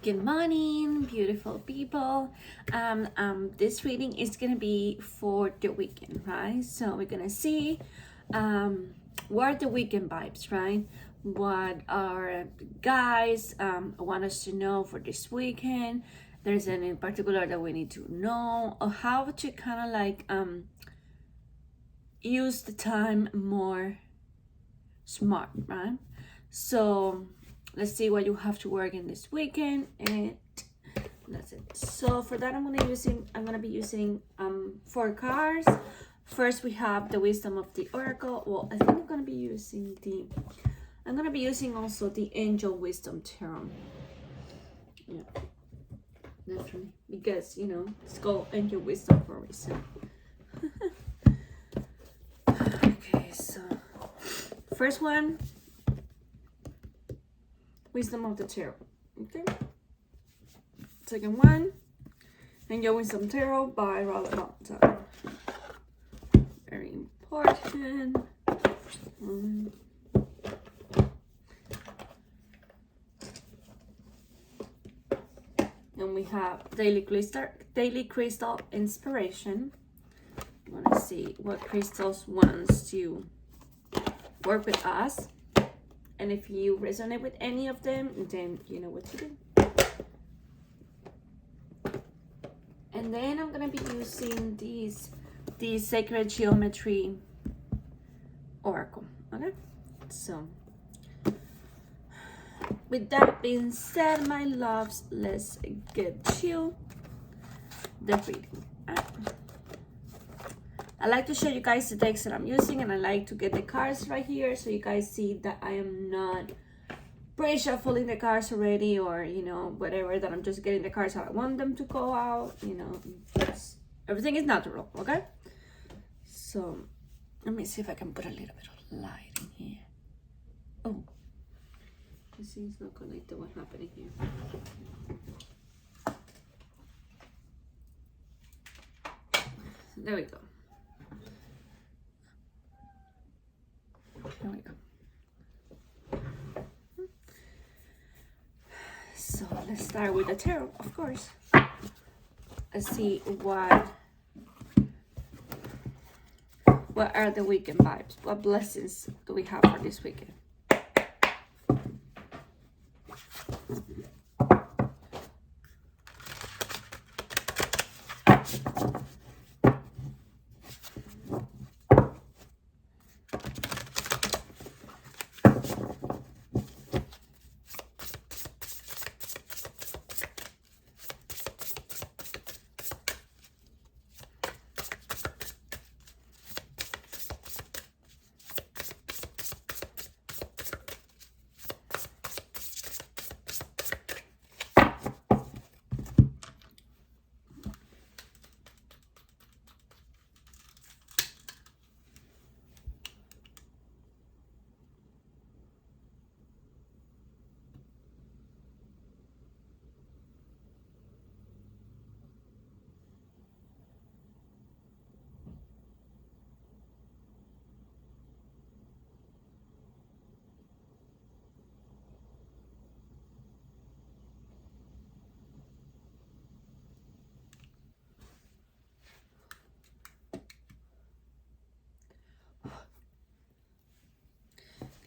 Good morning, beautiful people. This reading is gonna be for the weekend, right? So we're gonna see what are the weekend vibes, right? What are guys want us to know for this weekend? There's any in particular that we need to know, or how to kind of like use the time more smart, right? So let's see what you have to work in this weekend, and that's it. So for that, I'm gonna be using 4 cards. First, we have the Wisdom of the Oracle. Well, I think I'm gonna be using also the Angel Wisdom Tarot. Yeah, definitely, because it's called Angel Wisdom for a reason. Okay, so first one, Wisdom of the Tarot. Okay. Second one, Angel Wisdom Tarot by Valentine. Very important. And we have Daily Crystal Inspiration. I want to see what crystals wants to work with us. And if you resonate with any of them, then you know what to do. And then I'm gonna be using the Sacred Geometry Oracle. Okay, so with that being said, my loves, let's get to the reading. I like to show you guys the decks that I'm using, and I like to get the cards right here so you guys see that I am not pre-shuffling the cards already, or whatever, that I'm just getting the cards how I want them to go out. Everything is natural. Okay, so let me see if I can put a little bit of light in here. Oh, you see, it's not connected. What's happening here? There we go. There we go. So let's start with the tarot, of course. Let's see what are the weekend vibes. What blessings do we have for this weekend?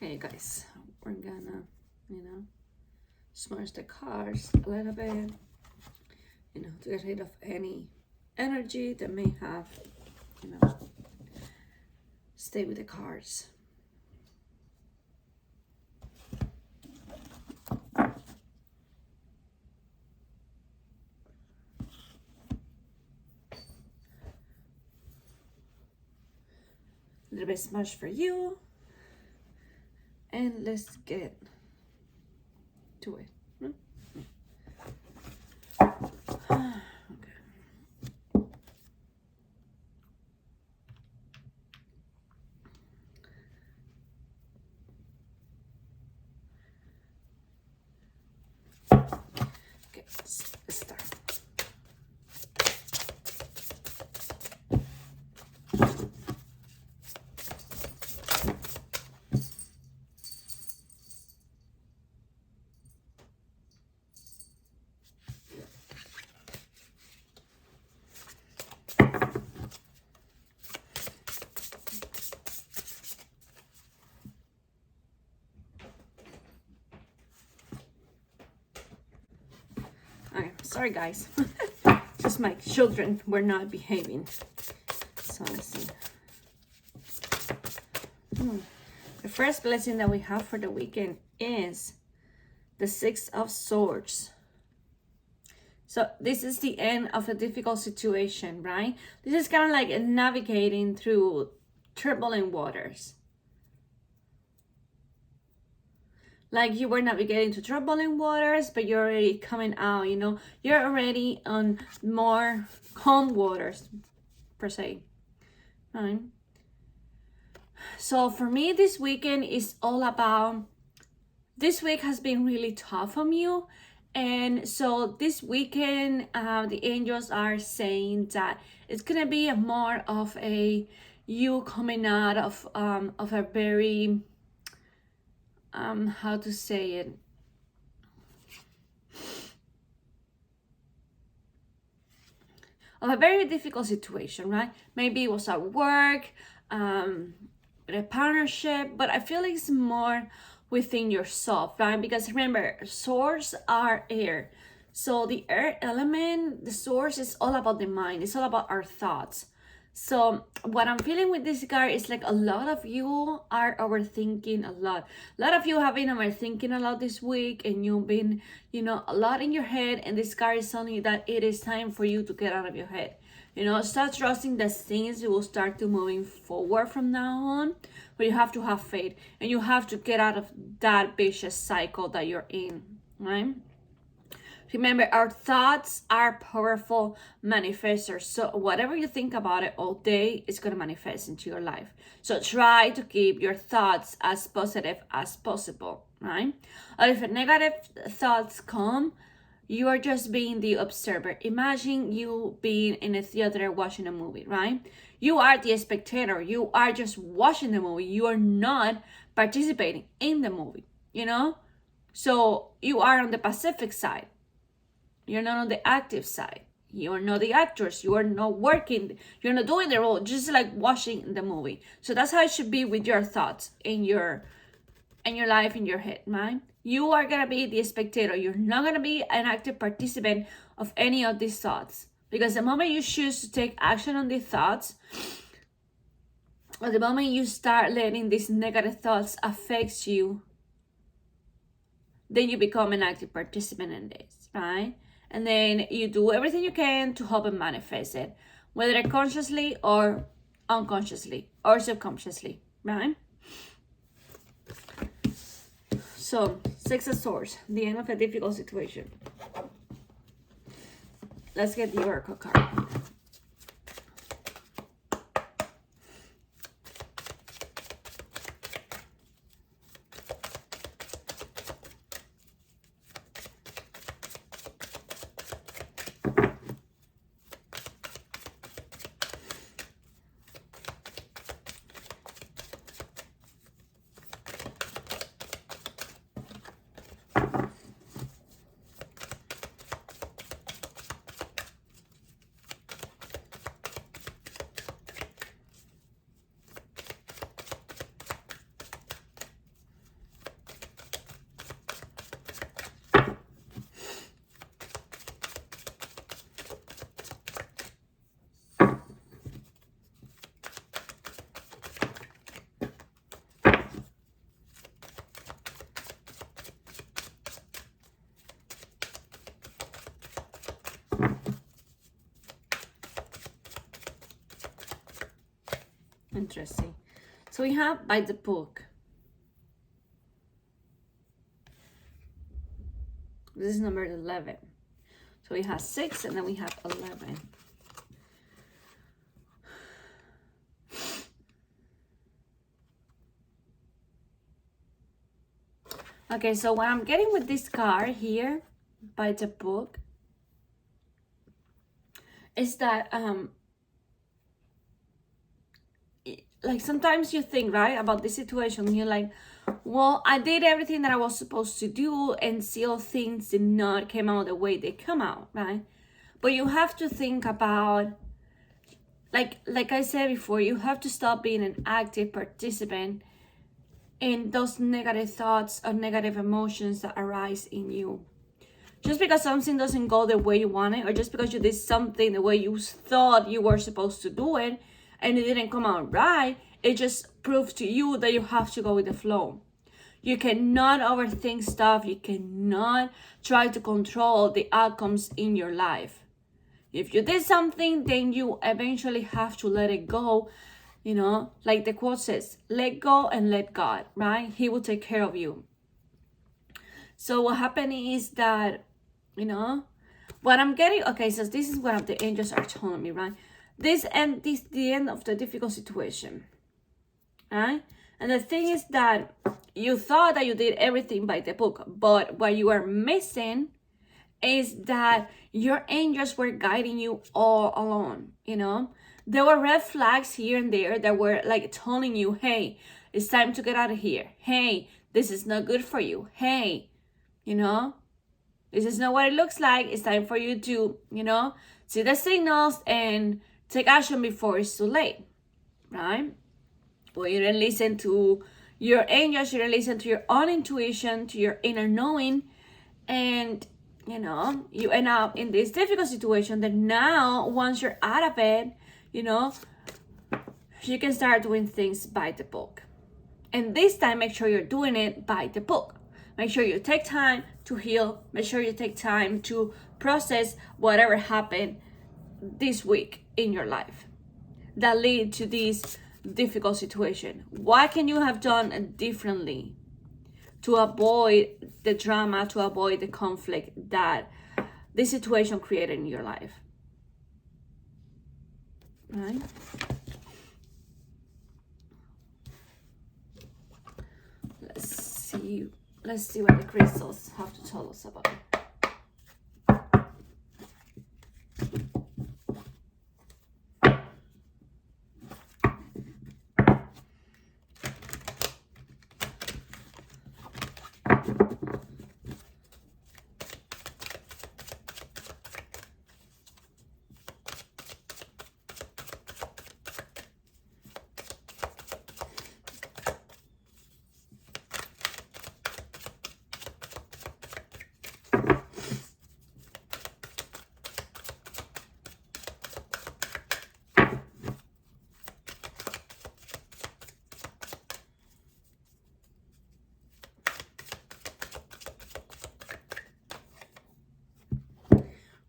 Okay, guys, we're gonna, smudge the cards a little bit, to get rid of any energy that may have, stay with the cards. A little bit smudge for you. And let's get to it. Okay. Okay, let's start. Sorry, guys. Just my children were not behaving. So let's see. The first blessing that we have for the weekend is the Six of Swords. So this is the end of a difficult situation, right? This is kind of like navigating through turbulent waters. Like you were navigating through turbulent waters, but you're already coming out, you know? You're already on more calm waters, per se, right? So for me, this weekend is all about, this week has been really tough on you. And so this weekend, the angels are saying that it's gonna be a more of a you coming out of a very how to say it, of a very difficult situation, right? Maybe it was at work, a partnership, but I feel like it's more within yourself, right? Because remember, swords are air. So the earth element, the source is all about the mind. It's all about our thoughts. So what I'm feeling with this card is like a lot of you are overthinking a lot. A lot of you have been overthinking a lot this week, and you've been, you know, a lot in your head. And this card is telling you that it is time for you to get out of your head. You know, start trusting that things will start to moving forward from now on. But you have to have faith, and you have to get out of that vicious cycle that you're in, right? Remember, our thoughts are powerful manifestors. So whatever you think about it all day, it's going to manifest into your life. So try to keep your thoughts as positive as possible, right? Or if negative thoughts come, you are just being the observer. Imagine you being in a theater watching a movie, right? You are the spectator. You are just watching the movie. You are not participating in the movie, you know? So you are on the passive side. You're not on the active side. You're not the actors. You are not working. You're not doing the role, just like watching the movie. So that's how it should be with your thoughts in your life, in your head, right? You are gonna be the spectator. You're not gonna be an active participant of any of these thoughts. Because the moment you choose to take action on these thoughts, or the moment you start letting these negative thoughts affect you, then you become an active participant in this, right? And then you do everything you can to help and manifest it, whether consciously or unconsciously or subconsciously, right? So, Six of Swords, the end of a difficult situation. Let's get the Oracle card. Interesting. So we have by the book. This is number 11. So we have 6 and then we have 11. Okay, so what I'm getting with this card here by the book is that like sometimes you think, right, about this situation, you're like, well, I did everything that I was supposed to do and still things did not come out the way they come out, right? But you have to think about, like I said before, you have to stop being an active participant in those negative thoughts or negative emotions that arise in you. Just because something doesn't go the way you want it, or just because you did something the way you thought you were supposed to do it and it didn't come out right, it just proves to you that you have to go with the flow. You cannot overthink stuff. You cannot try to control the outcomes in your life. If you did something, then you eventually have to let it go. You know, like the quote says, let go and let God, right? He will take care of you. So what happened is that, you know, what I'm getting, okay, so this is what the angels are telling me, right? This the end of the difficult situation, right? And the thing is that you thought that you did everything by the book, but what you are missing is that your angels were guiding you all along, you know? There were red flags here and there that were like telling you, hey, it's time to get out of here. Hey, this is not good for you. Hey, you know, this is not what it looks like. It's time for you to, you know, see the signals and take action before it's too late, right? Well, you didn't listen to your angels, you didn't listen to your own intuition, to your inner knowing, and, you know, you end up in this difficult situation that now, once you're out of it, you know, you can start doing things by the book. And this time, make sure you're doing it by the book. Make sure you take time to heal. Make sure you take time to process whatever happened this week in your life that lead to this difficult situation. What can you have done differently to avoid the drama, to avoid the conflict that this situation created in your life? Right? Let's see what the crystals have to tell us about it.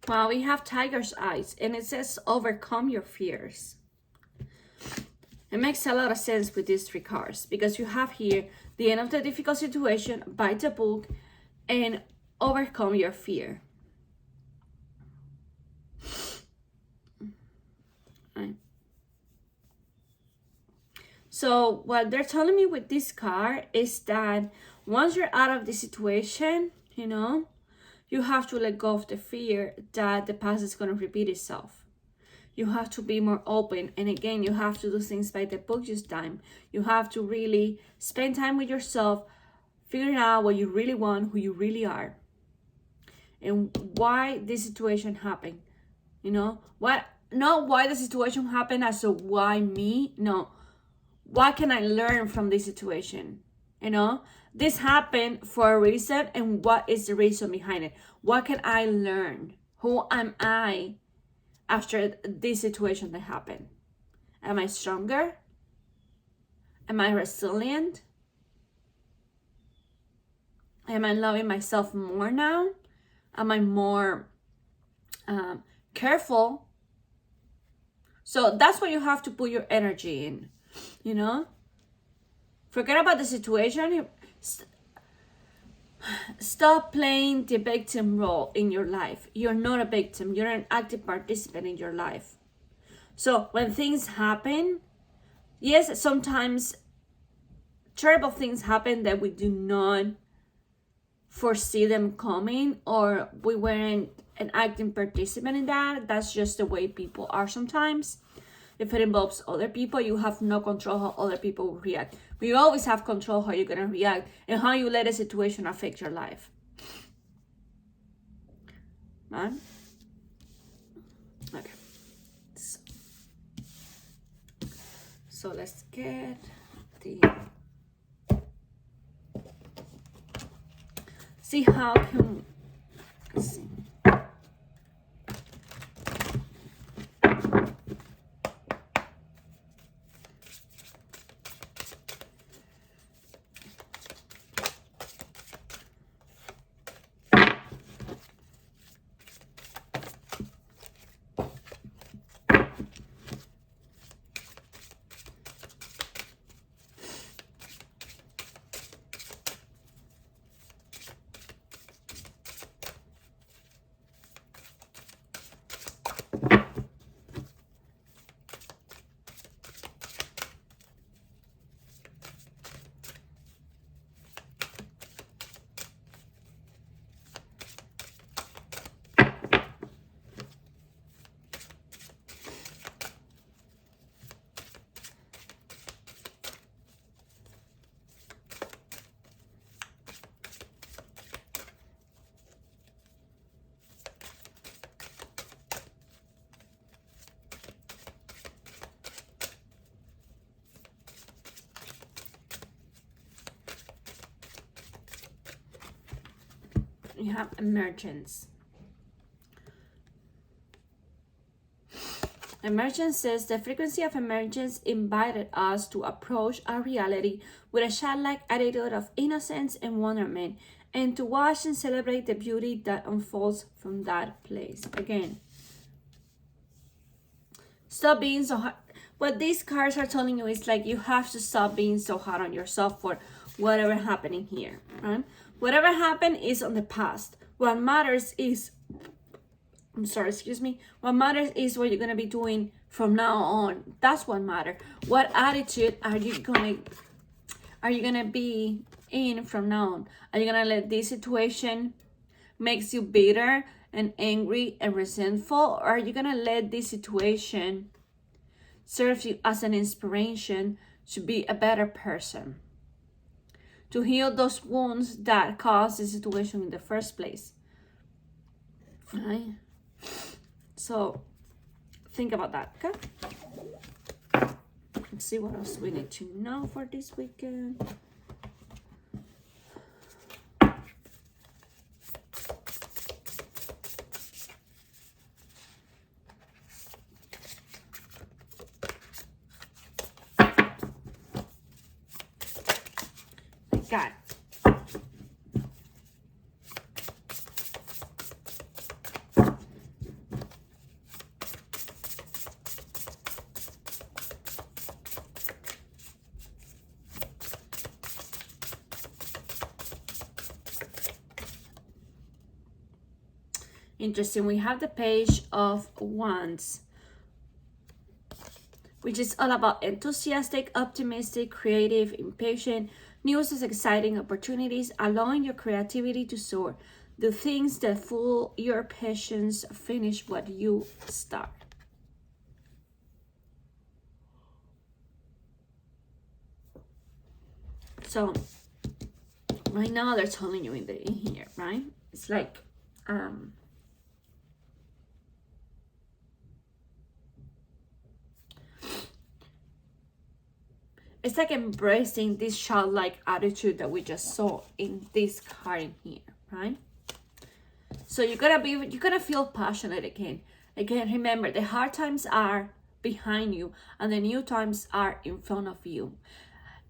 Wow, we have tiger's eyes, and it says overcome your fears. It makes a lot of sense with these three cards, because you have here the end of the difficult situation, by the book, and overcome your fear. Right. So what they're telling me with this card is that once you're out of the situation, you know, you have to let go of the fear that the past is going to repeat itself. You have to be more open. And again, you have to do things by the book this time. You have to really spend time with yourself, figuring out what you really want, who you really are, and why this situation happened. You know, not why the situation happened as a why me. No, what can I learn from this situation? You know, this happened for a reason, and what is the reason behind it? What can I learn? Who am I after this situation that happened? Am I stronger? Am I resilient? Am I loving myself more now? Am I more careful? So that's what you have to put your energy in, you know? Forget about the situation. Stop playing the victim role in your life. You're not a victim. You're an active participant in your life. So when things happen, yes, sometimes terrible things happen that we do not foresee them coming, or we weren't an active participant in that. That's just the way people are sometimes. If it involves other people, you have no control how other people will react. But you always have control how you're going to react and how you let a situation affect your life. Right? Okay. So let's get the... See how Let's see. You have emergence. Emergence says the frequency of emergence invited us to approach our reality with a childlike attitude of innocence and wonderment, and to watch and celebrate the beauty that unfolds from that place. Again, stop being so hard. What these cards are telling you is like you have to stop being so hard on yourself for whatever happening here, right? Whatever happened is on the past. What matters is, what matters is what you're going to be doing from now on. That's what matters. What attitude are you going to be in from now on? Are you going to let this situation makes you bitter and angry and resentful? Or are you going to let this situation serve you as an inspiration to be a better person? To heal those wounds that caused the situation in the first place. Right? So, think about that, okay? Let's see what else we need to know for this weekend. Got it. Interesting. We have the Page of Wands, which is all about enthusiastic, optimistic, creative, impatient, news is exciting opportunities, allowing your creativity to soar. Do things that fuel your passions, finish what you start. So, right now they're telling you in here, right? It's like, it's like embracing this childlike attitude that we just saw in this card in here, right? So you're gonna feel passionate again. Again, remember, the hard times are behind you and the new times are in front of you.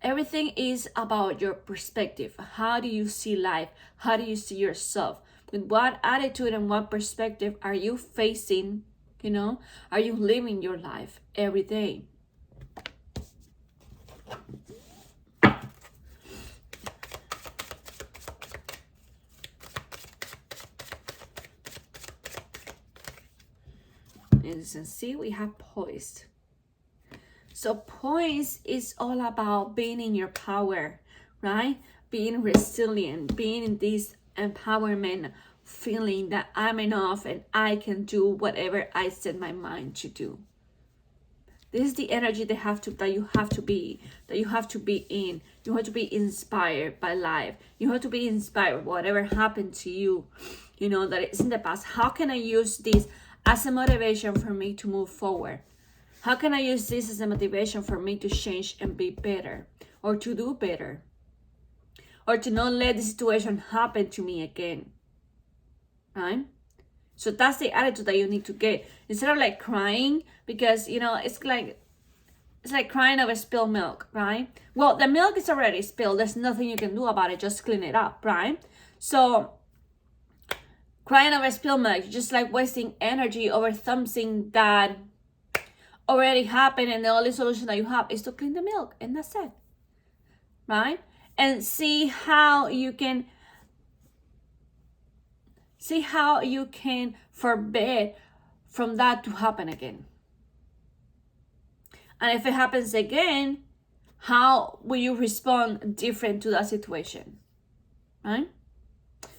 Everything is about your perspective. How do you see life? How do you see yourself? With what attitude and what perspective are you facing, Are you living your life every day? As you can see, we have poised. So poise is all about being in your power, right? Being resilient, being in this empowerment, feeling that I'm enough and I can do whatever I set my mind to do. This is the energy that you have to be in. You have to be inspired by life. You have to be inspired whatever happened to you, that is in the past. How can I use this as a motivation for me to move forward? How can I use this as a motivation for me to change and be better, or to do better, or to not let the situation happen to me again? right? So that's the attitude that you need to get. Instead of like crying, because, you know, it's like crying over spilled milk, right? Well, the milk is already spilled. There's nothing you can do about it. Just clean it up, right? So crying over spilled milk, just like wasting energy over something that already happened, and the only solution that you have is to clean the milk, and that's it, right? And see how you can forbid from that to happen again. And if it happens again, how will you respond different to that situation, right?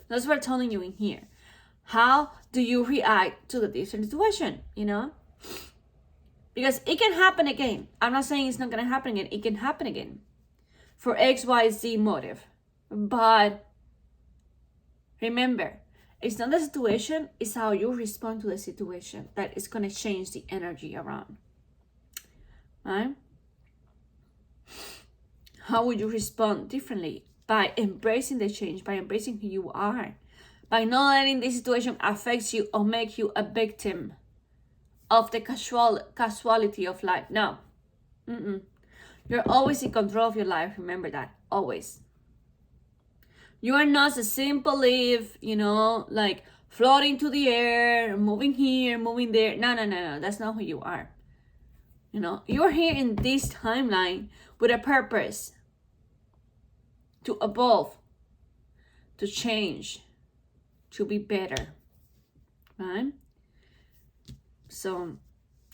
That's what I'm telling you in here. How do you react to the different situation, you know? Because it can happen again. I'm not saying it's not going to happen again. It can happen again for X, Y, Z motive. But remember, it's not the situation, it's how you respond to the situation that is going to change the energy around. Right? How would you respond differently? By embracing the change, by embracing who you are, by not letting this situation affect you or make you a victim of the casualty of life. No. You're always in control of your life. Remember that. Always. You are not a simple leaf, you know, like floating to the air, moving here, moving there. No. That's not who you are. You know, you're here in this timeline with a purpose to evolve, to change, to be better, right? So,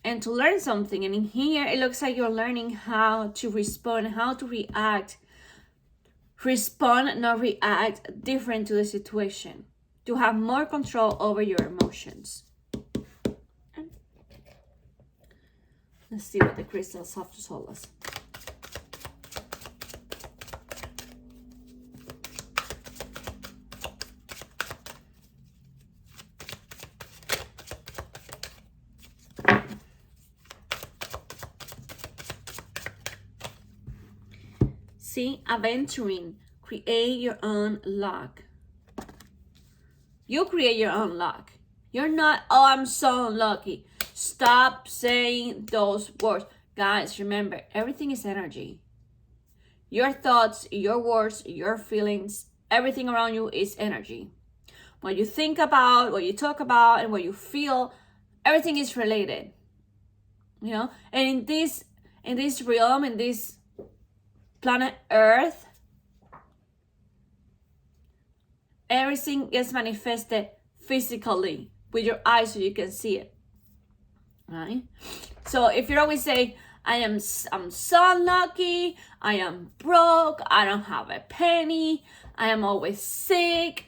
and to learn something. And in here, it looks like you're learning how to respond, how to react. Respond, not react, different to the situation. To have more control over your emotions. Let's see what the crystals have to tell us. See, Aventurine, create your own luck. You create your own luck. You're not, oh, I'm so unlucky. Stop saying those words. Guys, remember, everything is energy. Your thoughts, your words, your feelings, everything around you is energy. What you think about, what you talk about, and what you feel, everything is related. You know, and in this realm, in this planet Earth, everything gets manifested physically with your eyes so you can see it, right? So if you're always saying, I'm so unlucky, I am broke, I don't have a penny, I am always sick,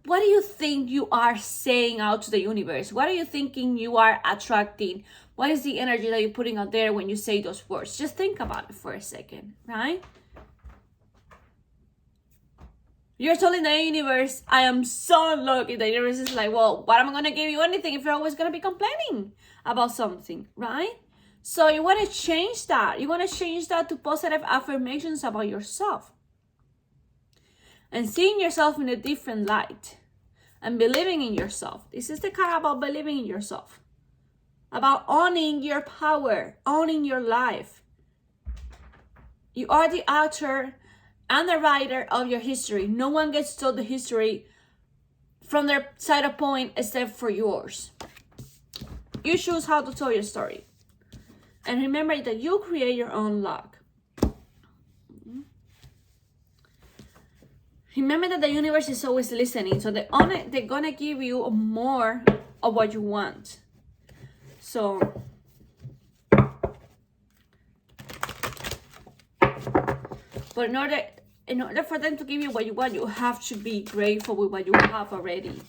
what do you think you are saying out to the universe? What are you thinking you are attracting? What is the energy that you're putting out there when you say those words? Just think about it for a second, right? You're telling the universe, I am so unlucky. The universe is like, well, what am I going to give you anything if you're always going to be complaining about something, right? So you want to change that. You want to change that to positive affirmations about yourself. And seeing yourself in a different light. And believing in yourself. This is the card about believing in yourself. About owning your power. Owning your life. You are the author and the writer of your history. No one gets told the history from their side of point except for yours. You choose how to tell your story. And remember that you create your own luck. Remember that the universe is always listening. So they're gonna give you more of what you want. So but in order for them to give you what you want, you have to be grateful with what you have already.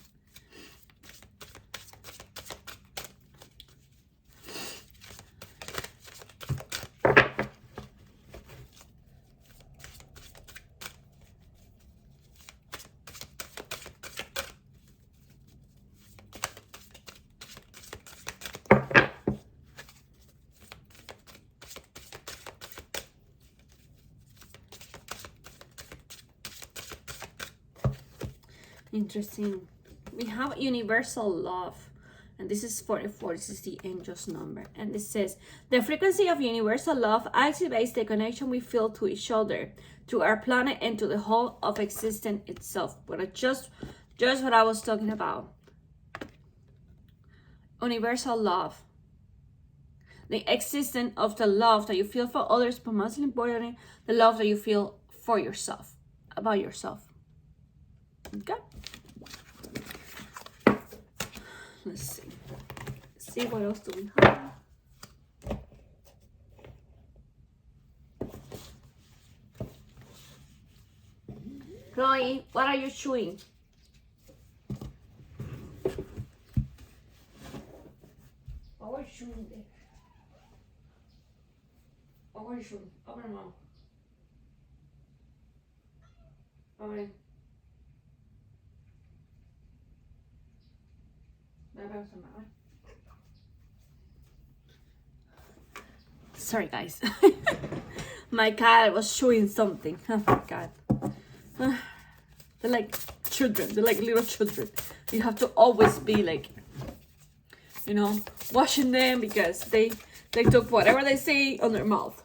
Interesting. we have universal love. And this is 44, this is the angel's number. And it says, the frequency of universal love activates the connection we feel to each other, to our planet, and to the whole of existence itself. But just what I was talking about. Universal love. The existence of the love that you feel for others, but most importantly, the love that you feel for yourself, about yourself. Okay? Let's see. See what else do we have. Chloe, what are you chewing? What are you chewing there? What are you chewing? Open your mouth. Open. Sorry guys. My cat was chewing something. Oh my god. They're like children. They're like little children. You have to always be like, you know, washing them because they took whatever they say on their mouth.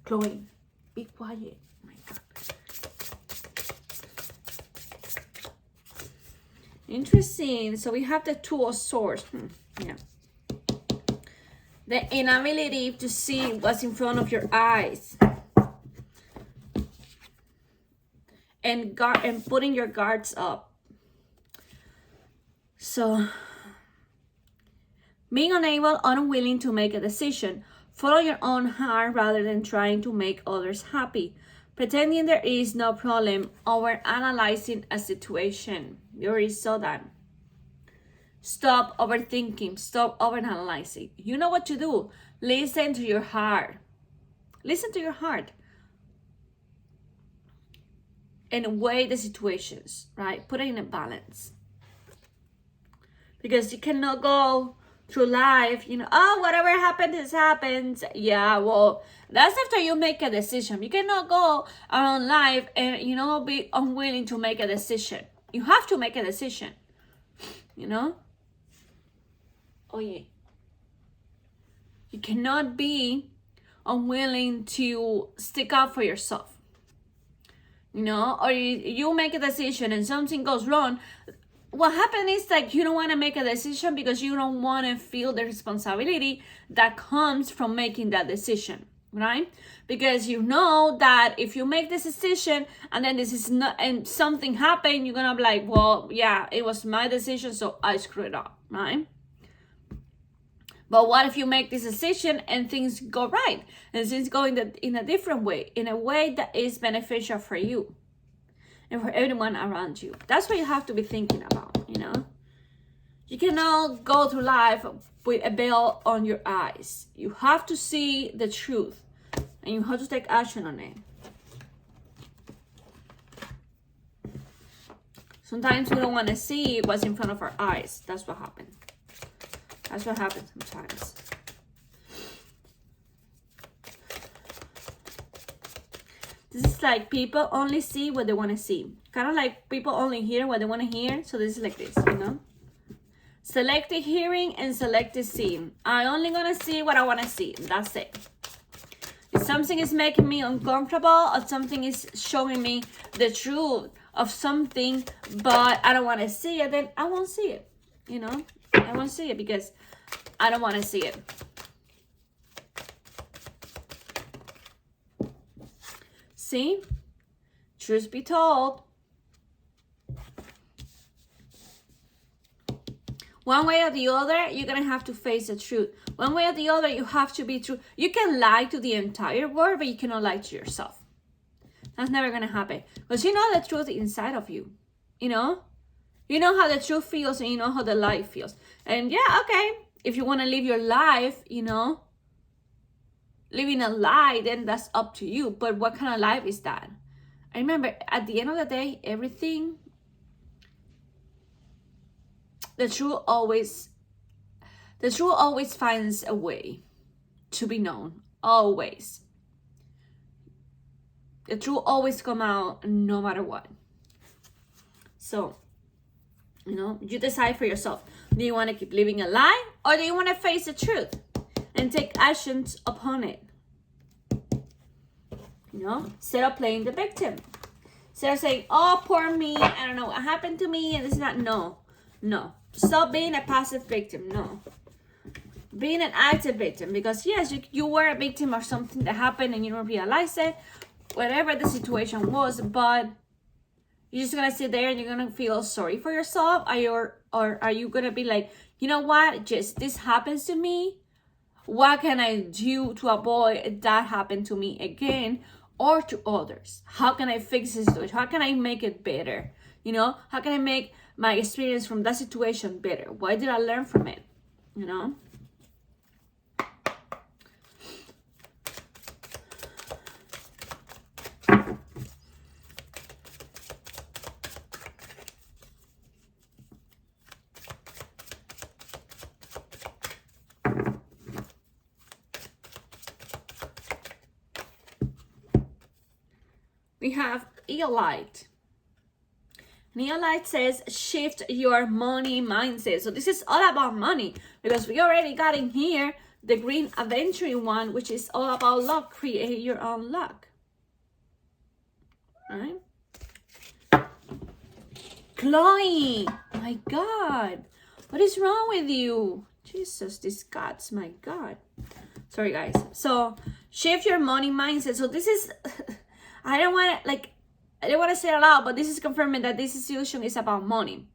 Chloe, be quiet. Oh my god. Interesting. So we have the Two of Swords. Yeah. The inability to see what's in front of your eyes. And putting your guards up. So being unable, unwilling to make a decision. Follow your own heart rather than trying to make others happy. Pretending there is no problem. Over analyzing a situation. You already saw that. Stop overthinking. Stop overanalyzing. You know what to do. Listen to your heart. Listen to your heart. And weigh the situations, right? Put it in a balance. Because you cannot go through life, you know, oh, whatever happened has happened. Yeah, well, that's after you make a decision. You cannot go around life and, you know, be unwilling to make a decision. You have to make a decision, you know? Oh, yeah. You cannot be unwilling to stick up for yourself, you know? Or you make a decision and something goes wrong. What happens is like you don't want to make a decision because you don't want to feel the responsibility that comes from making that decision, right? Because you know that if you make this decision and then this is not, and something happened, you're gonna be like, well, yeah, it was my decision, so I screwed up, right? But what if you make this decision and things go right, and things go in a different way, in a way that is beneficial for you and for everyone around you? That's what you have to be thinking about, you know? You cannot go through life with a veil on your eyes. You have to see the truth and you have to take action on it. Sometimes we don't want to see what's in front of our eyes. That's what happens. That's what happens sometimes. This is like people only see what they want to see. Kind of like people only hear what they want to hear. So this is like this, you know? Selective hearing and selective seeing. I only gonna see what I want to see. That's it. If something is making me uncomfortable or something is showing me the truth of something, but I don't want to see it, then I won't see it, you know? I won't see it because I don't want to see it. See? Truth be told. One way or the other, you're going to have to face the truth. One way or the other, you have to be true. You can lie to the entire world, but you cannot lie to yourself. That's never going to happen. Because you know the truth inside of you. You know? You know how the truth feels and you know how the lie feels. And yeah, okay. If you want to live your life, you know, living a lie, then that's up to you. But what kind of life is that? I remember, at the end of the day, everything, the truth always finds a way to be known. always. The truth always come out no matter what. So, you know, you decide for yourself. Do you want to keep living a lie, or do you want to face the truth and take actions upon it? You know, instead of playing the victim. Instead of saying, oh, poor me, I don't know what happened to me, and this is not. No. Stop being a passive victim. No. Being an active victim. Because yes, you were a victim of something that happened and you don't realize it. Whatever the situation was, but you're just gonna sit there and you're gonna feel sorry for yourself, or are you gonna be like, you know what, just this happens to me, what can I do to avoid that happen to me again or to others? How can I fix this situation? How can I make it better? You know, how can I make my experience from that situation better? What did I learn from it? You know. We have Eolite. Neolite says shift your money mindset. So this is all about money, because we already got in here the green Aventurine one, which is all about luck. Create your own luck. All right. Chloe, my God, what is wrong with you? Jesus, these cats, my God. Sorry, guys. So shift your money mindset. So this is, I don't want to say it aloud, but this is confirming that this solution is about money,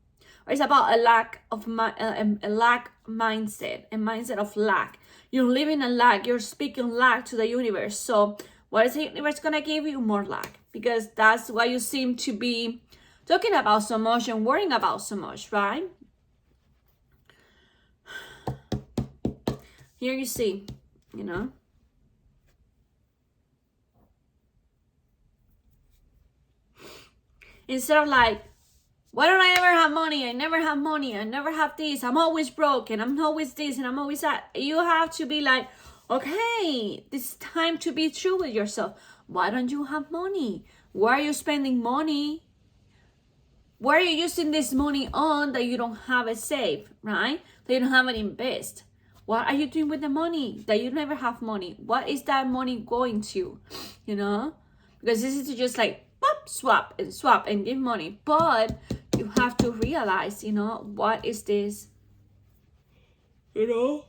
or it's about a lack mindset, a mindset of lack. You're living a lack. You're speaking lack to the universe. So what is the universe gonna give you? More lack, because that's why you seem to be talking about so much and worrying about so much, right? Here you see, you know. Instead of like, why don't I ever have money? I never have money. I never have this. I'm always broken. I'm always this and I'm always that. You have to be like, okay, it's time to be true with yourself. Why don't you have money? Where are you spending money? Where are you using this money on that you don't have it saved, right? That you don't have it invest? What are you doing with the money that you never have money? What is that money going to? You know? Because this is just like, swap and give money, but you have to realize, you know, what is this, you know,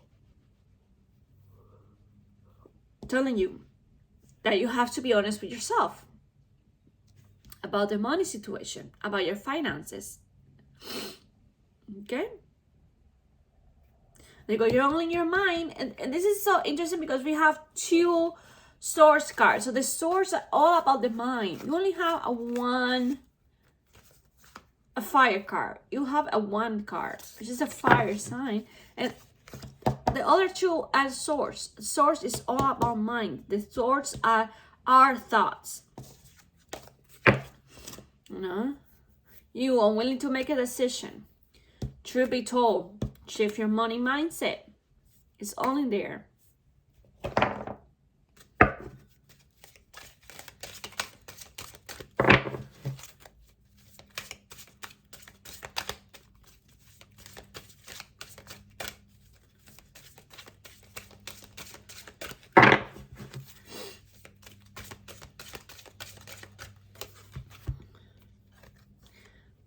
telling you that you have to be honest with yourself about the money situation, about your finances. Okay, they go, you're only in your mind, and this is so interesting because we have two source cards. So the source are all about the mind. You only have a fire card. You have a one card, which is a fire sign, and the other two are source. Source is all about mind. The source are our thoughts. You know, you are willing to make a decision. Truth be told, shift your money mindset. It's all in there.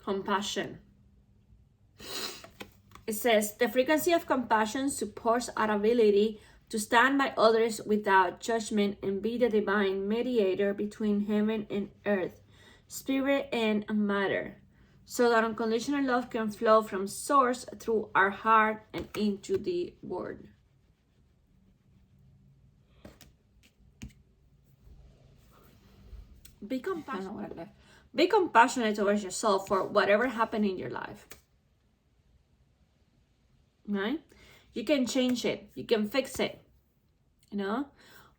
Compassion. It says, the frequency of compassion supports our ability to stand by others without judgment and be the divine mediator between heaven and earth, spirit and matter, so that unconditional love can flow from source through our heart and into the world. Be compassionate. Be compassionate towards yourself for whatever happened in your life. Right? You can change it. You can fix it. You know?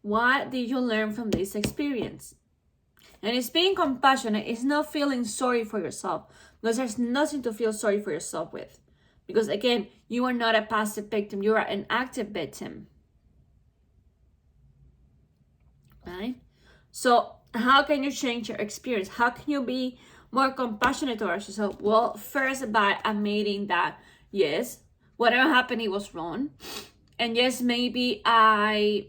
What did you learn from this experience? And it's being compassionate. It's not feeling sorry for yourself. Because there's nothing to feel sorry for yourself with. Because again, you are not a passive victim. You are an active victim. right? So how can you change your experience? How can you be more compassionate towards yourself? Well, first by admitting that, yes, whatever happened, it was wrong. And yes, maybe I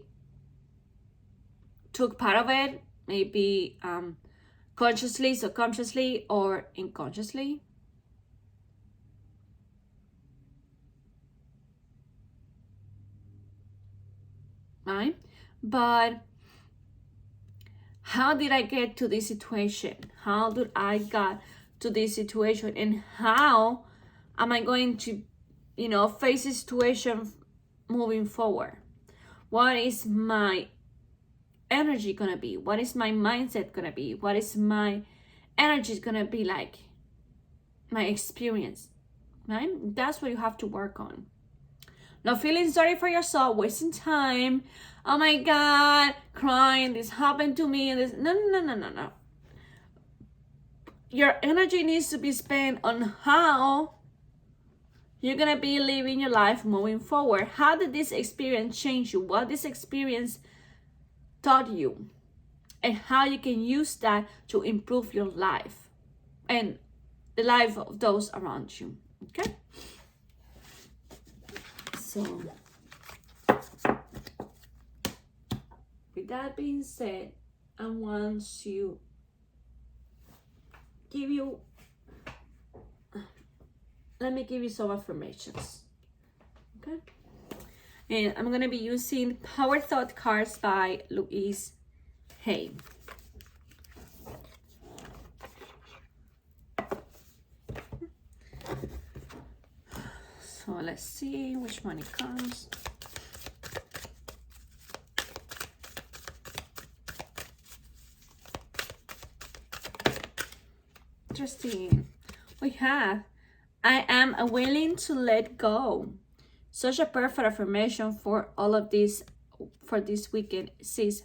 took part of it, maybe consciously, subconsciously, or unconsciously. Right? But how did I get to this situation? How did I got to this situation? And how am I going to, face this situation moving forward? What is my energy gonna be? What is my mindset gonna be? What is my energy gonna be like? My experience, right? That's what you have to work on. Not feeling sorry for yourself, wasting time. Oh my God, crying, this happened to me. This no. Your energy needs to be spent on how you're gonna be living your life moving forward. How did this experience change you? What this experience taught you? And how you can use that to improve your life and the life of those around you. Okay? So, with that being said, I want to let me give you some affirmations. Okay? And I'm going to be using Power Thought cards by Louise Hay. So let's see which one it comes. Interesting. We have, I am willing to let go. Such a perfect affirmation for all of this, for this weekend. It says,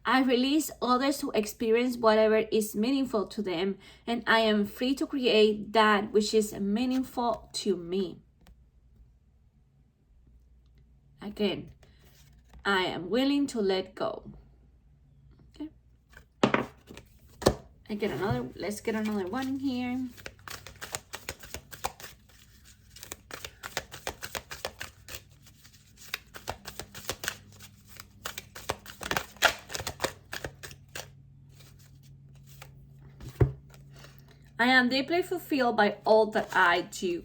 I release others to experience whatever is meaningful to them, and I am free to create that which is meaningful to me. Again, I am willing to let go. Okay. Let's get another one in here. I am deeply fulfilled by all that I do.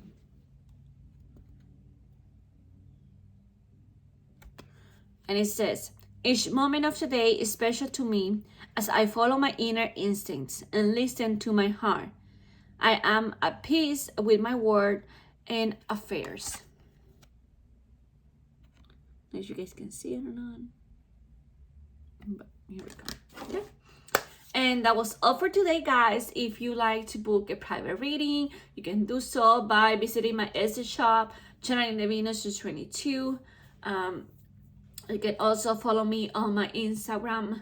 And it says, each moment of the day is special to me as I follow my inner instincts and listen to my heart. I am at peace with my word and affairs. As you guys can see it or not. But here we go. Okay. And that was all for today, guys. If you like to book a private reading, you can do so by visiting my Etsy shop, channeling the Venus to 22. You can also follow me on my Instagram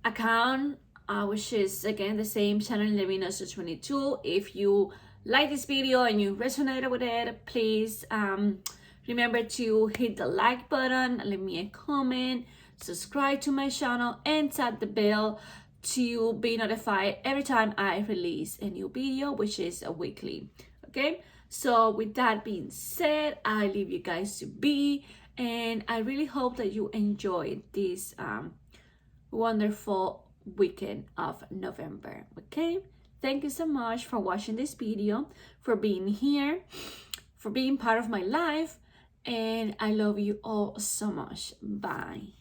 account, which is again the same, channeling the Venus to 22. If you like this video and you resonated with it, please remember to hit the like button, leave me a comment, subscribe to my channel, and tap the bell to be notified every time I release a new video, which is a weekly. Okay, so with that being said, I leave you guys to be, and I really hope that you enjoyed this wonderful weekend of November. Okay, thank you so much for watching this video, for being here, for being part of my life, and I love you all so much. Bye.